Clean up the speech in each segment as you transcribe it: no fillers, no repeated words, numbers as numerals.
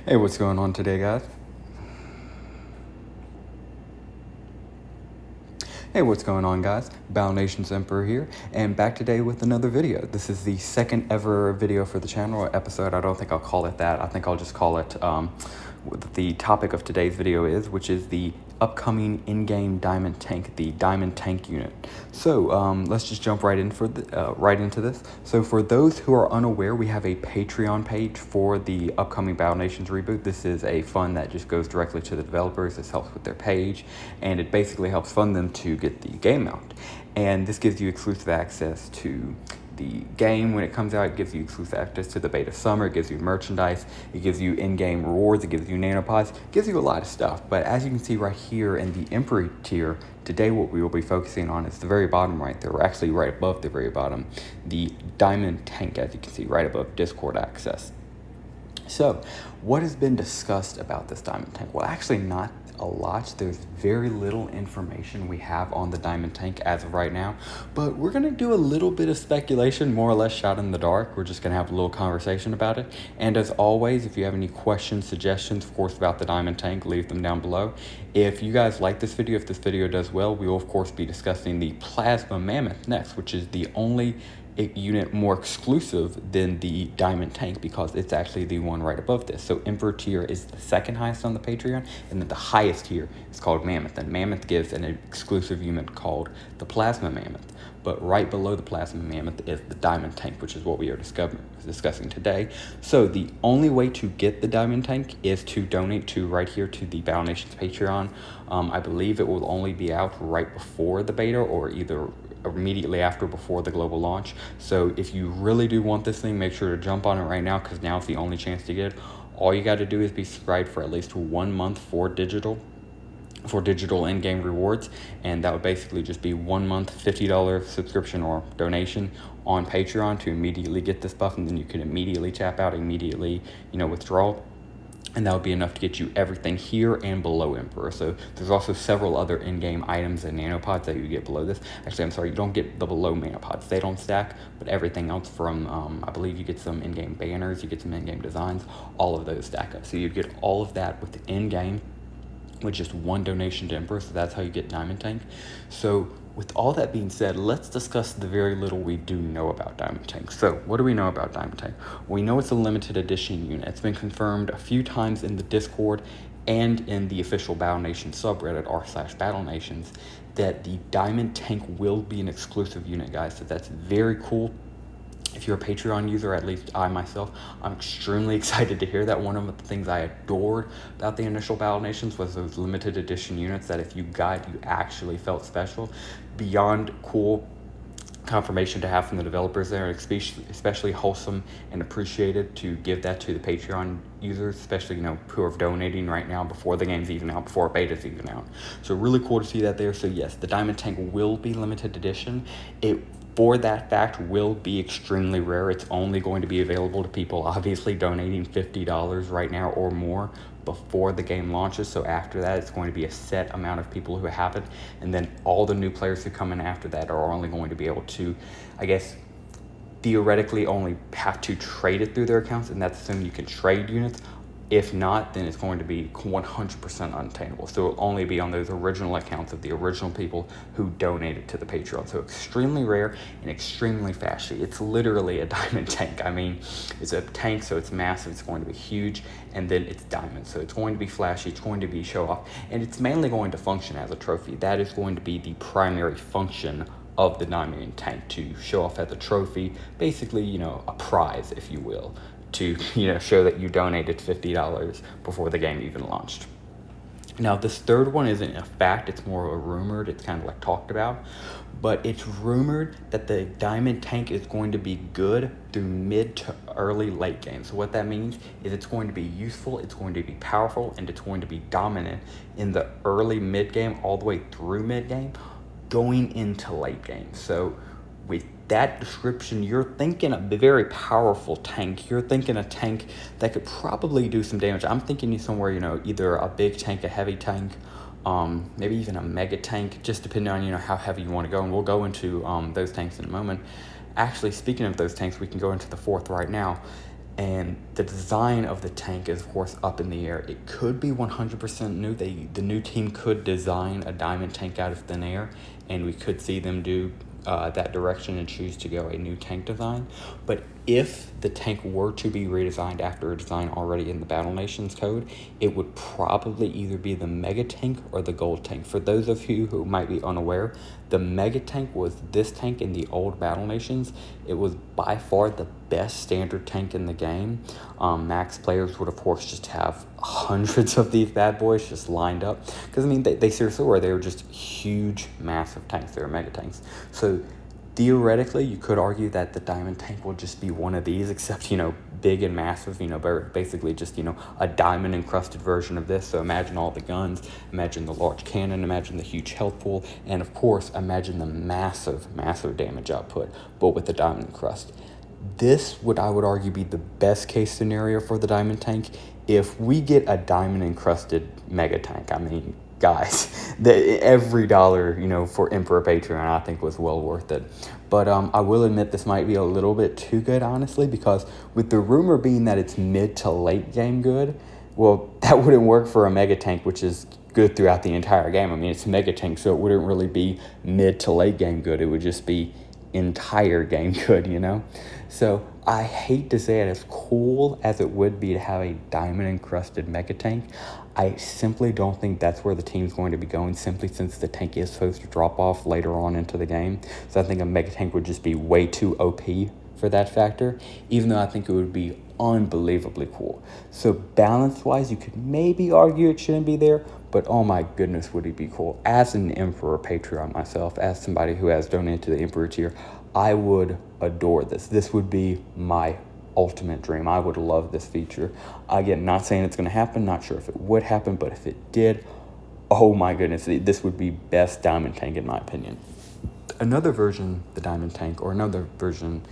Hey, what's going on today, guys? Hey, what's going on, guys? Battle Nations Emperor here, and back today with another video. This is the second ever video for the channel, or episode. I don't think I'll call it that. I think I'll just call it what the topic of today's video is, which is the upcoming in-game Diamond Tank, the Diamond Tank unit. So let's just jump right into this. So for those who are unaware, we have a Patreon page for the upcoming Battle Nations reboot. This is a fund that just goes directly to the developers. This helps with their page, and it basically helps fund them to get the game out. And this gives you exclusive access to the game when it comes out. It gives you exclusive access to the beta summer. It gives you merchandise. It gives you in-game rewards. It gives you nanopods. It gives you a lot of stuff. But as you can see right here in the Emperor tier, today what we will be focusing on is the very bottom right there. We're actually right above the very bottom. The Diamond Tank, as you can see, right above Discord access. So, what has been discussed about this Diamond Tank? Well, actually not a lot. There's very little information we have on the Diamond Tank as of right now, but we're going to do a little bit of speculation, more or less shot in the dark. We're just going to have a little conversation about it. And as always, if you have any questions, suggestions, of course, about the Diamond Tank, leave them down below. If you guys like this video, if this video does well, we will, of course, be discussing the Plasma Mammoth next, which is the only unit more exclusive than the Diamond Tank, because it's actually the one right above this. So Emperor tier is the second highest on the Patreon, and then the highest tier is called Mammoth, and Mammoth gives an exclusive unit called the Plasma Mammoth. But right below the Plasma Mammoth is the Diamond Tank, which is what we are discussing today. So the only way to get the Diamond Tank is to donate to right here to the Battle Nations Patreon. I believe it will only be out right before the beta, or either immediately after, before the global launch. So if you really do want this thing, make sure to jump on it right now, because now is the only chance to get it. All you got to do is be subscribed for at least 1 month for digital in-game rewards, and that would basically just be 1 month $50 subscription or donation on Patreon to immediately get this buff, and then you can immediately tap out, immediately withdraw. And that would be enough to get you everything here and below Emperor. So there's also several other in-game items and nanopods that you get below this. Actually, I'm sorry, you don't get the below nanopods. They don't stack, but everything else from, I believe you get some in-game banners, you get some in-game designs, all of those stack up. So you get all of that with the in-game with just one donation to Emperor. So that's how you get Diamond Tank. So with all that being said, let's discuss the very little we do know about Diamond Tank. So what do we know about Diamond Tank? We know it's a limited edition unit. It's been confirmed a few times in the Discord and in the official Battle Nation subreddit, r/Battle Nations, that the Diamond Tank will be an exclusive unit, guys. So that's very cool. If you're a Patreon user, at least I myself, I'm extremely excited to hear that. One of the things I adored about the initial Battle Nations was those limited edition units that if you got, you actually felt special. Beyond cool confirmation to have from the developers there, and especially wholesome and appreciated to give that to the Patreon users, especially who are donating right now before the game's even out, before beta's even out. So really cool to see that there. So yes, the Diamond Tank will be limited edition. It, for that fact, will be extremely rare. It's only going to be available to people obviously donating $50 right now or more before the game launches. So after that, it's going to be a set amount of people who have it, and then all the new players who come in after that are only going to be able to, I guess, theoretically only have to trade it through their accounts, and that's assuming you can trade units. If not, then it's going to be 100% unattainable. So it'll only be on those original accounts of the original people who donated to the Patreon. So extremely rare and extremely flashy. It's literally a diamond tank. I mean, it's a tank, so it's massive, it's going to be huge, and then it's diamond. So it's going to be flashy, it's going to be show off, and it's mainly going to function as a trophy. That is going to be the primary function of the Diamond Tank, to show off as a trophy, basically, a prize, if you will, to show that you donated $50 before the game even launched. Now, this third one isn't a fact, it's more rumored, it's kind of like talked about, but it's rumored that the Diamond Tank is going to be good through mid to early late game. So what that means is it's going to be useful, it's going to be powerful, and it's going to be dominant in the early mid game all the way through mid game, going into late game. So with that description, you're thinking a very powerful tank. You're thinking a tank that could probably do some damage. I'm thinking somewhere, either a big tank, a heavy tank, maybe even a mega tank, just depending on, how heavy you want to go. And we'll go into those tanks in a moment. Actually, speaking of those tanks, we can go into the fourth right now. And the design of the tank is, of course, up in the air. It could be 100% new. The new team could design a diamond tank out of thin air, and we could see them do that direction and choose to go a new tank design. But if the tank were to be redesigned after a design already in the Battle Nations code, it would probably either be the Mega Tank or the Gold Tank. For those of you who might be unaware, the Mega Tank was this tank in the old Battle Nations. It was by far the best standard tank in the game. Max players would, of course, just have hundreds of these bad boys just lined up. Because, I mean, they seriously were. They were just huge, massive tanks. They were Mega Tanks. So, theoretically, you could argue that the Diamond Tank will just be one of these, except, big and massive, basically just, a diamond encrusted version of this. So imagine all the guns, imagine the large cannon, imagine the huge health pool, and of course, imagine the massive, massive damage output, but with the diamond encrust. This would, I would argue, be the best case scenario for the Diamond Tank. If we get a diamond encrusted Mega Tank, I mean, guys, every dollar, for Emperor Patreon, I think was well worth it. But I will admit this might be a little bit too good, honestly, because with the rumor being that it's mid to late game good, well, that wouldn't work for a Mega Tank, which is good throughout the entire game. I mean, it's a Mega Tank, so it wouldn't really be mid to late game good. It would just be entire game good, So I hate to say it, as cool as it would be to have a diamond encrusted Mega Tank, I simply don't think that's where the team's going to be going, simply since the tank is supposed to drop off later on into the game. So I think a Mega Tank would just be way too OP for that factor, even though I think it would be unbelievably cool. So balance-wise, you could maybe argue it shouldn't be there, but oh my goodness, would it be cool. As an Emperor Patreon myself, as somebody who has donated to the Emperor tier, I would adore this. This would be my ultimate dream. I would love this feature. Again, not saying it's going to happen, not sure if it would happen, but if it did, oh my goodness, this would be best Diamond Tank in my opinion. Another version, the Diamond Tank, or another version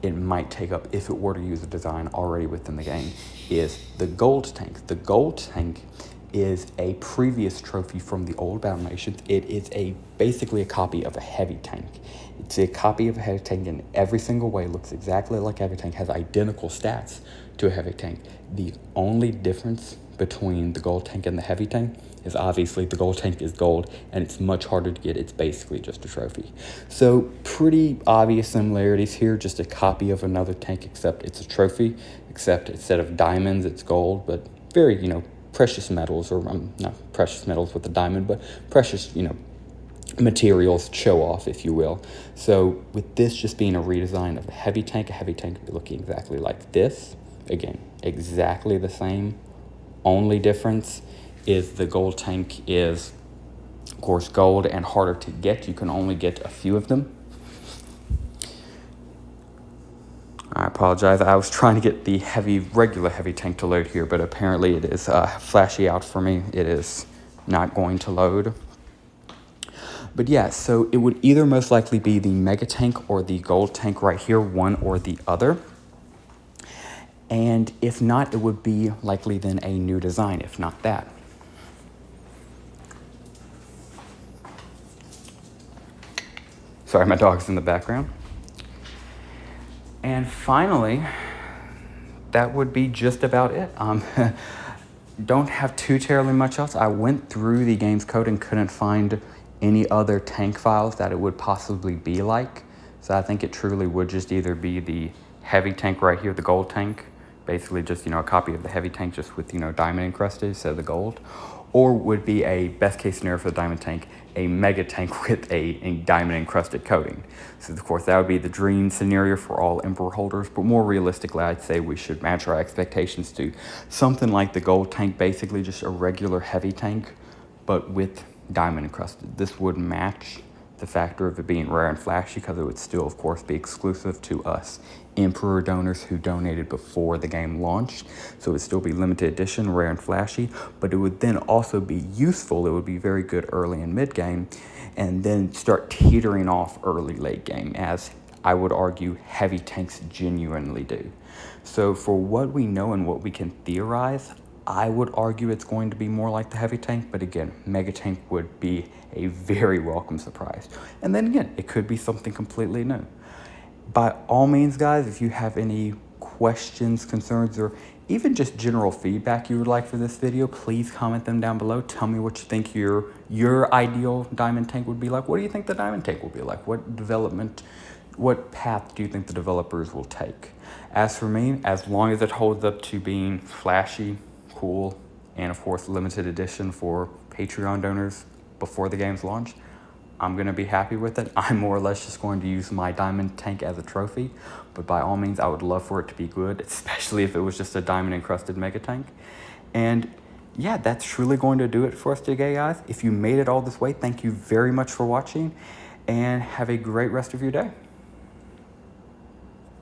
it might take up if it were to use a design already within the game, is the Gold Tank. The Gold Tank is a previous trophy from the old Battle Nations. It is basically a copy of a heavy tank. It's a copy of a heavy tank in every single way, looks exactly like a heavy tank, has identical stats to a heavy tank. The only difference between the Gold Tank and the heavy tank is obviously the Gold Tank is gold and it's much harder to get. It's basically just a trophy. So pretty obvious similarities here, just a copy of another tank, except it's a trophy, except instead of diamonds, it's gold, but very, precious metals, or not precious metals with a diamond, but precious, materials show off, if you will. So with this just being a redesign of a heavy tank would be looking exactly like this. Again, exactly the same. Only difference is the Gold Tank is, of course, gold and harder to get. You can only get a few of them. I apologize. I was trying to get the regular heavy tank to load here, but apparently it is flashy out for me. It is not going to load. But yeah, so it would either most likely be the Mega Tank or the Gold Tank right here, one or the other. And if not, it would be likely then a new design, if not that. Sorry, my dog's in the background. And finally, that would be just about it. Don't have too terribly much else. I went through the game's code and couldn't find any other tank files that it would possibly be like. So I think it truly would just either be the heavy tank right here, the Gold Tank, basically just, a copy of the heavy tank just with, diamond encrusted, so the gold, or would be a best case scenario for the Diamond Tank, a Mega Tank with a diamond encrusted coating. So of course that would be the dream scenario for all Emperor holders, but more realistically I'd say we should match our expectations to something like the Gold Tank, basically just a regular heavy tank, but with diamond encrusted. This would match the factor of it being rare and flashy, because it would still of course be exclusive to us Emperor donors who donated before the game launched. So it would still be limited edition, rare and flashy, but it would then also be useful. It would be very good early and mid game, and then start teetering off early late game, as I would argue heavy tanks genuinely do. So for what we know and what we can theorize, I would argue it's going to be more like the heavy tank, but again, Mega Tank would be a very welcome surprise. And then again, it could be something completely new. By all means, guys, if you have any questions, concerns, or even just general feedback you would like for this video, please comment them down below. Tell me what you think your ideal diamond tank would be like. What do you think the diamond tank will be like? What path do you think the developers will take? As for me, as long as it holds up to being flashy, cool, and of course limited edition for Patreon donors before the game's launch, I'm going to be happy with it. I'm more or less just going to use my diamond tank as a trophy, but by all means I would love for it to be good, especially if it was just a diamond encrusted mega tank. And yeah, that's truly going to do it for us today, guys. If you made it all this way, thank you very much for watching, and have a great rest of your day.